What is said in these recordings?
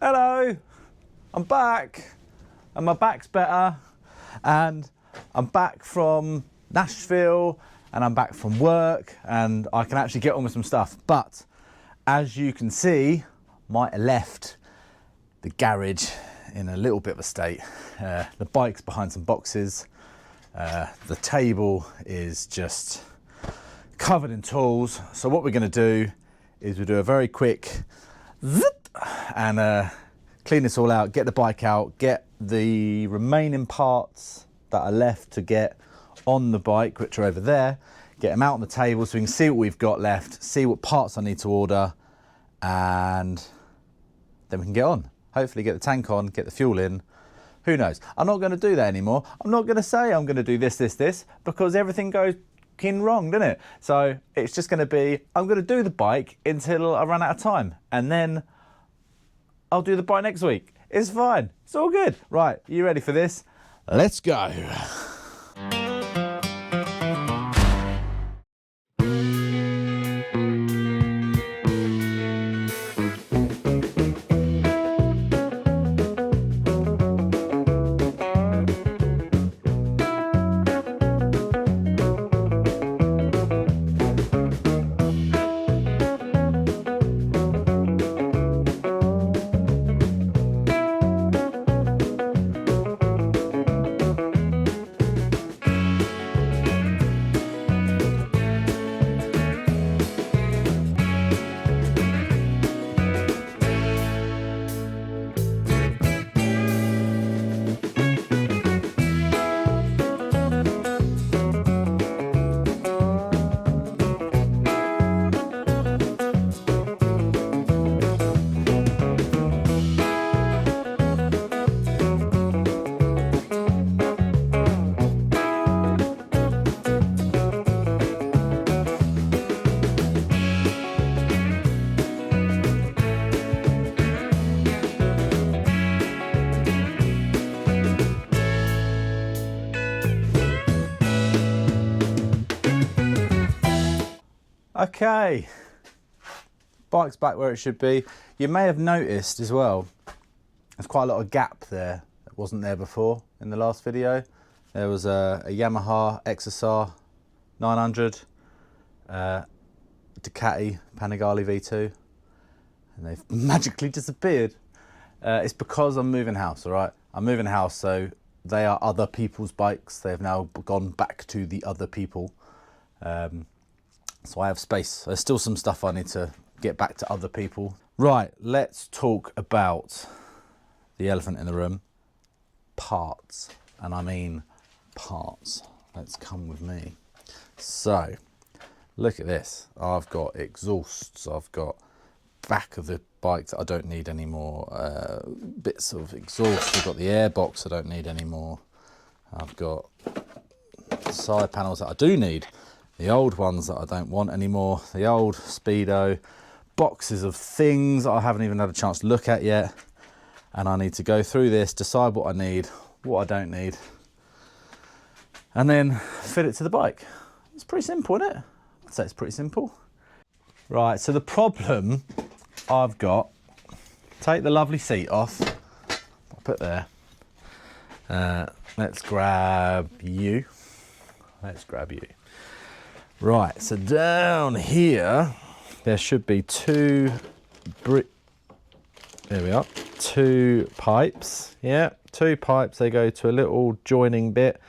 Hello, I'm back, and my back's better, and I'm back from Nashville, and I'm back from work, and I can actually get on with some stuff. But as you can see, might have left the garage in a little bit of a state. The bike's behind some boxes. The table is just covered in tools. So what we're going to do is we'll do a very quick zip and clean this all out, get the bike out, get the remaining parts that are left to get on the bike, which are over there, get them out on the table so we can see what we've got left, see what parts I need to order, and then we can get on. Hopefully get the tank on, get the fuel in. Who knows? I'm not going to do that anymore. I'm not going to say I'm going to do this, because everything goes wrong, doesn't it? So it's just going to be, I'm going to do the bike until I run out of time, and then I'll do the bike next week. It's fine. It's all good. Right, you ready for this? Let's go. Okay, bike's back where it should be. You may have noticed as well, there's quite a lot of gap there that wasn't there before in the last video. There was a Yamaha XSR 900, Ducati Panigale V2, and they've magically disappeared. It's because I'm moving house, all right? I'm moving house, so they are other people's bikes. They have now gone back to the other people. So I have space. There's still some stuff I need to get back to other people. Right, let's talk about the elephant in the room. Parts, and I mean parts. Let's come with me. So, look at this. I've got exhausts, I've got back of the bike that I don't need anymore, bits of exhaust, I've got the airbox I don't need anymore, I've got side panels that I do need, the old ones that I don't want anymore, the old Speedo, boxes of things I haven't even had a chance to look at yet, and I need to go through this, decide what I need, what I don't need, and then fit it to the bike. It's pretty simple, isn't it? I'd say it's pretty simple. Right, so the problem I've got, take the lovely seat off, I'll put there, let's grab you, Right, so down here, there should be two pipes, yeah, two pipes, they go to a little joining bit,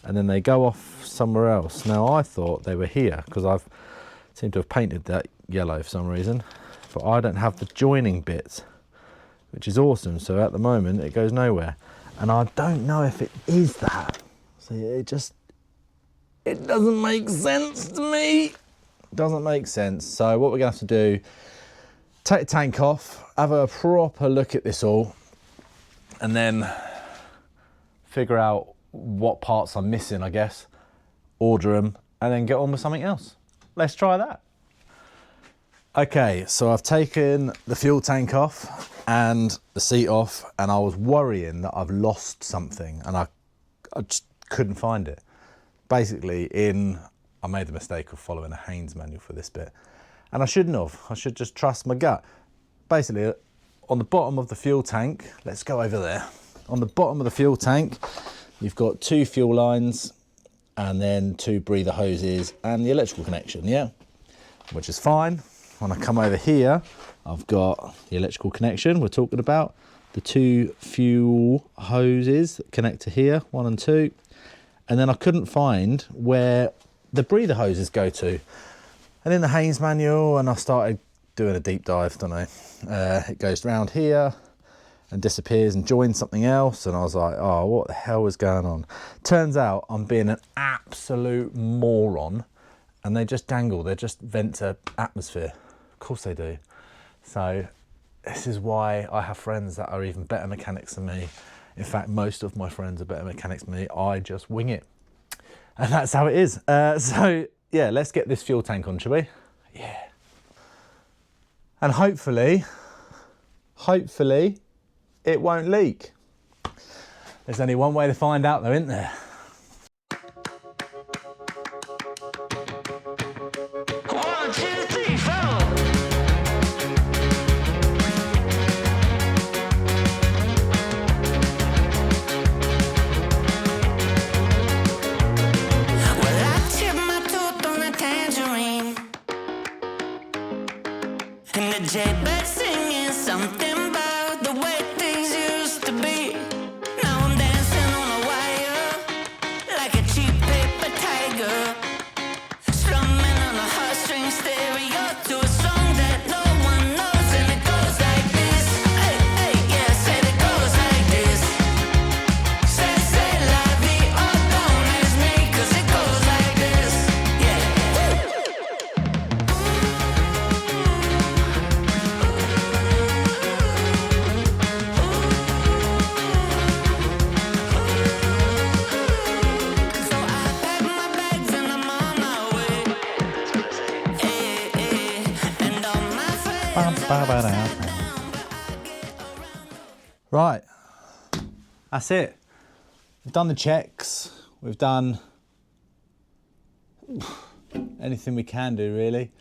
and then they go off somewhere else. Now I thought they were here, because I've seemed to have painted that yellow for some reason, but I don't have the joining bits, which is awesome. So at the moment it goes nowhere, and I don't know if it is that. So it doesn't make sense to me. It doesn't make sense. So what we're gonna have to do, take the tank off, have a proper look at this all, and then figure out what parts I'm missing, I guess, order them, and then get on with something else. Let's try that. Okay, so I've taken the fuel tank off and the seat off, and I was worrying that I've lost something, and I just couldn't find it. Basically, I made the mistake of following a Haynes manual for this bit, and I shouldn't have. I should just trust my gut. Basically, on the bottom of the fuel tank, let's go over there. On the bottom of the fuel tank, you've got 2 fuel lines and then 2 breather hoses and the electrical connection, yeah? Which is fine. When I come over here, I've got the electrical connection we're talking about, the 2 fuel hoses that connect to here, 1 and 2. And then I couldn't find where the breather hoses go to. And in the Haynes manual, and I started doing a deep dive, don't I? It goes around here and disappears and joins something else. And I was like, oh, what the hell is going on? Turns out I'm being an absolute moron and they just dangle. They just vent to atmosphere. Of course they do. So this is why I have friends that are even better mechanics than me. In fact, most of my friends are better mechanics than me. I just wing it. And that's how it is. So yeah, let's get this fuel tank on, shall we? Yeah. And hopefully it won't leak. There's only one way to find out though, isn't there? J-Bed singing something about the way things used to be. Now I'm dancing on a wire like a cheap paper tiger, strumming on a heartstring stereo to a song that no one knows, and it goes like this. Hey, hey, yeah, said it goes like this. Say la vie, oh, don't ask me, 'cause it goes like this. Yeah. Right, that's it. We've done the checks. We've done anything we can do, really.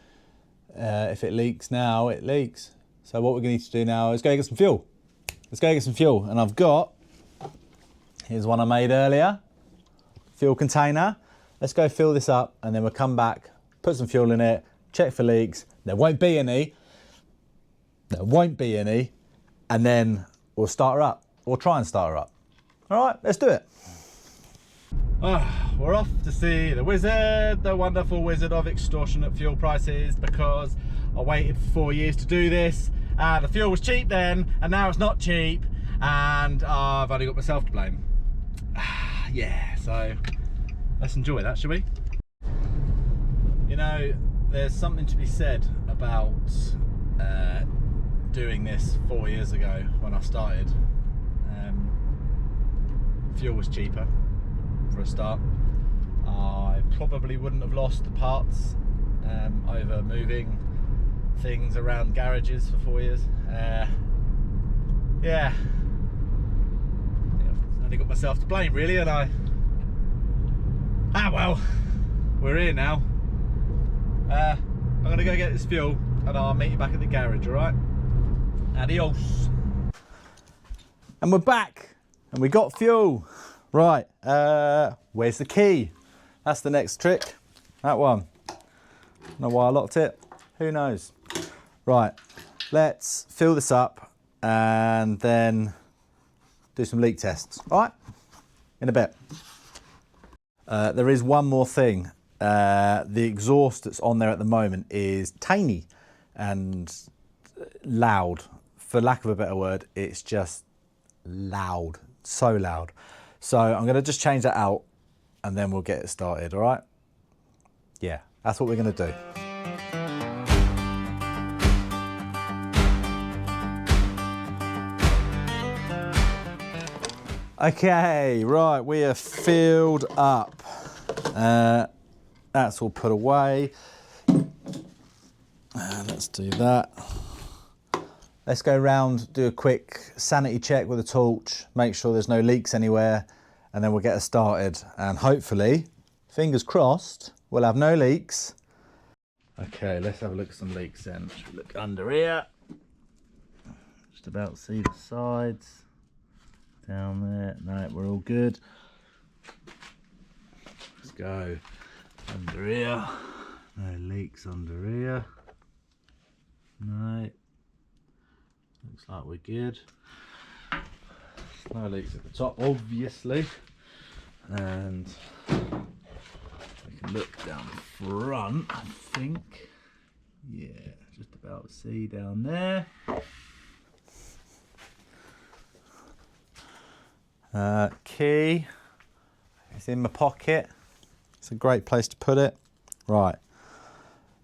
If it leaks now, it leaks. So what we're going to need to do now is go get some fuel. Let's go get some fuel. And I've got, here's one I made earlier, fuel container. Let's go fill this up and then we'll come back, put some fuel in it, check for leaks. There won't be any. There won't be any. And then we'll start her up. We'll try and start her up. All right, let's do it. Oh, we're off to see the wizard, the wonderful wizard of extortionate fuel prices, because I waited for 4 years to do this. The fuel was cheap then, and now it's not cheap, and I've only got myself to blame. Yeah, so let's enjoy that, shall we? You know, there's something to be said about doing this 4 years ago when I started. Fuel was cheaper for a start. I probably wouldn't have lost the parts over moving things around garages for 4 years. Yeah, I've only got myself to blame really, and well, we're here now. I'm gonna go get this fuel and I'll meet you back at the garage, all right? Adios. And we're back and we got fuel. Right, where's the key? That's the next trick, that one. Don't know why I locked it, who knows? Right, let's fill this up and then do some leak tests, all right? In a bit. There is one more thing. The exhaust that's on there at the moment is tiny and loud. For lack of a better word, it's just loud, so loud. So I'm gonna just change that out and then we'll get it started, all right? Yeah, that's what we're gonna do. Okay, right, we are filled up. That's all put away. Let's do that. Let's go around, do a quick sanity check with a torch, make sure there's no leaks anywhere, and then we'll get us started. And hopefully, fingers crossed, we'll have no leaks. Okay, let's have a look at some leaks then. Should we look under here? Just about see the sides. Down there. No, we're all good. Let's go under here. No leaks under here. No. Looks like we're good. No leaks at the top, obviously. And we can look down the front, I think. Yeah, just about see down there. Key. It's in my pocket. It's a great place to put it. Right.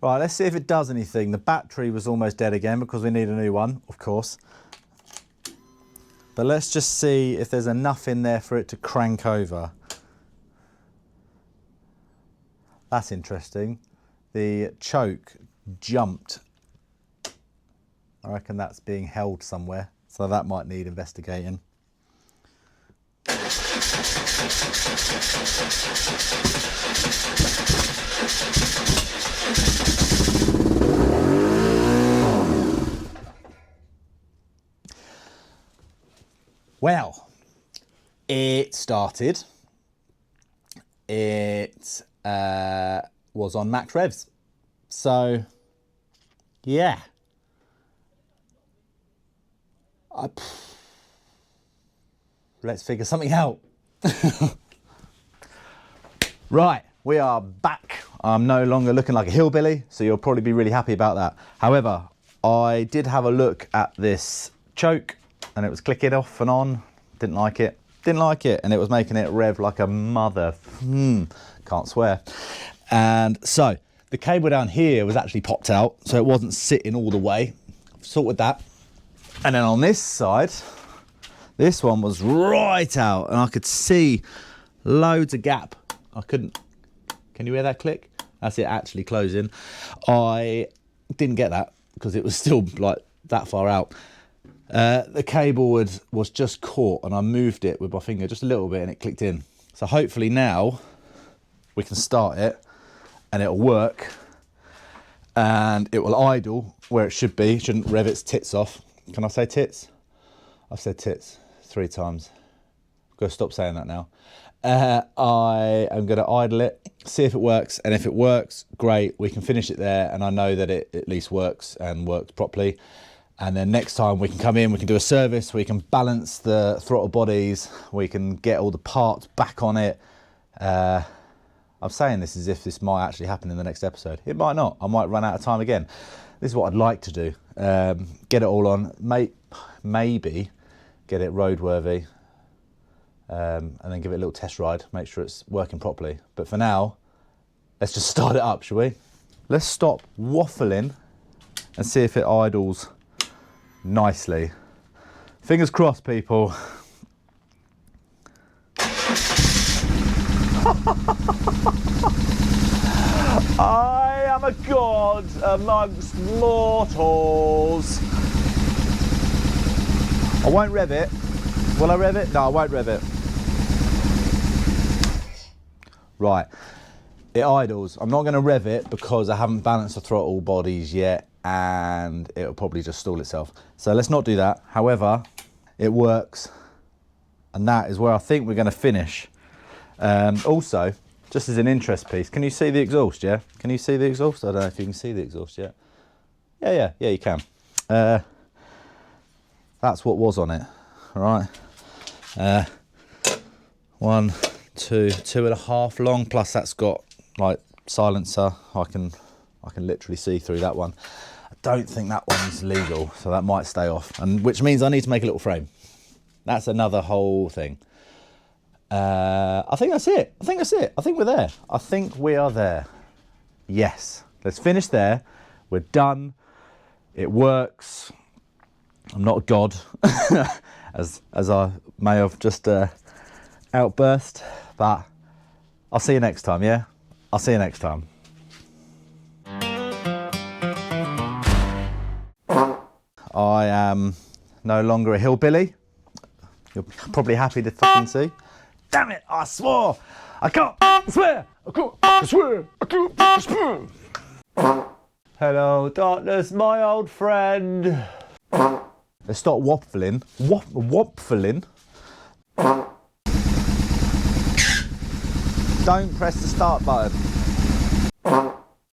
Right, let's see if it does anything. The battery was almost dead again because we need a new one, of course. But let's just see if there's enough in there for it to crank over. That's interesting. The choke jumped. I reckon that's being held somewhere, so that might need investigating. Well, it started. It was on max revs. So, yeah. Let's figure something out. Right, we are back. I'm no longer looking like a hillbilly, so you'll probably be really happy about that. However, I did have a look at this choke and it was clicking off and on. Didn't like it. Didn't like it. And it was making it rev like a mother. Can't swear. And so the cable down here was actually popped out, so it wasn't sitting all the way. Sorted that. And then on this side, this one was right out and I could see loads of gap. I couldn't, can you hear that click? That's it actually closing. I didn't get that because it was still like that far out. The cable was just caught and I moved it with my finger just a little bit and it clicked in. So hopefully now we can start it and it'll work and it will idle where it should be. It shouldn't rev its tits off. Can I say tits? I've said tits 3 times. I've got to stop saying that now. I am going to idle it, see if it works, and if it works, great, we can finish it there, and I know that it at least works and works properly. And then next time we can come in, we can do a service, we can balance the throttle bodies, we can get all the parts back on it. I'm saying this as if this might actually happen in the next episode. It might not. I might run out of time again. This is what I'd like to do. Get it all on, maybe get it roadworthy, and then give it a little test ride, make sure it's working properly. But for now, let's just start it up, shall we? Let's stop waffling and see if it idles nicely. Fingers crossed, people. I am a god amongst mortals. I won't rev it. Will I rev it? No, I won't rev it. Right, it idles. I'm not going to rev it because I haven't balanced the throttle bodies yet and it'll probably just stall itself. So let's not do that. However, it works and that is where I think we're going to finish. Also, just as an interest piece, can you see the exhaust, yeah? Can you see the exhaust? I don't know if you can see the exhaust yet. Yeah, you can. That's what was on it, all right? 1, 2, 2.5 long, plus that's got like silencer. I can literally see through that one. I don't think that one's legal, so that might stay off, and which means I need to make a little frame. That's another whole thing. I think that's it. I think we're there. I think we are there. Yes. Let's finish there. We're done. It works. I'm not a god, as I may have just outburst, but I'll see you next time, yeah? I'll see you next time. I am no longer a hillbilly. You're probably happy to fucking see. Damn it, I swore! I can't swear! I can't swear! I can't swear! Hello, darkness, my old friend. Let's stop waffling. Waffling. Don't press the start button.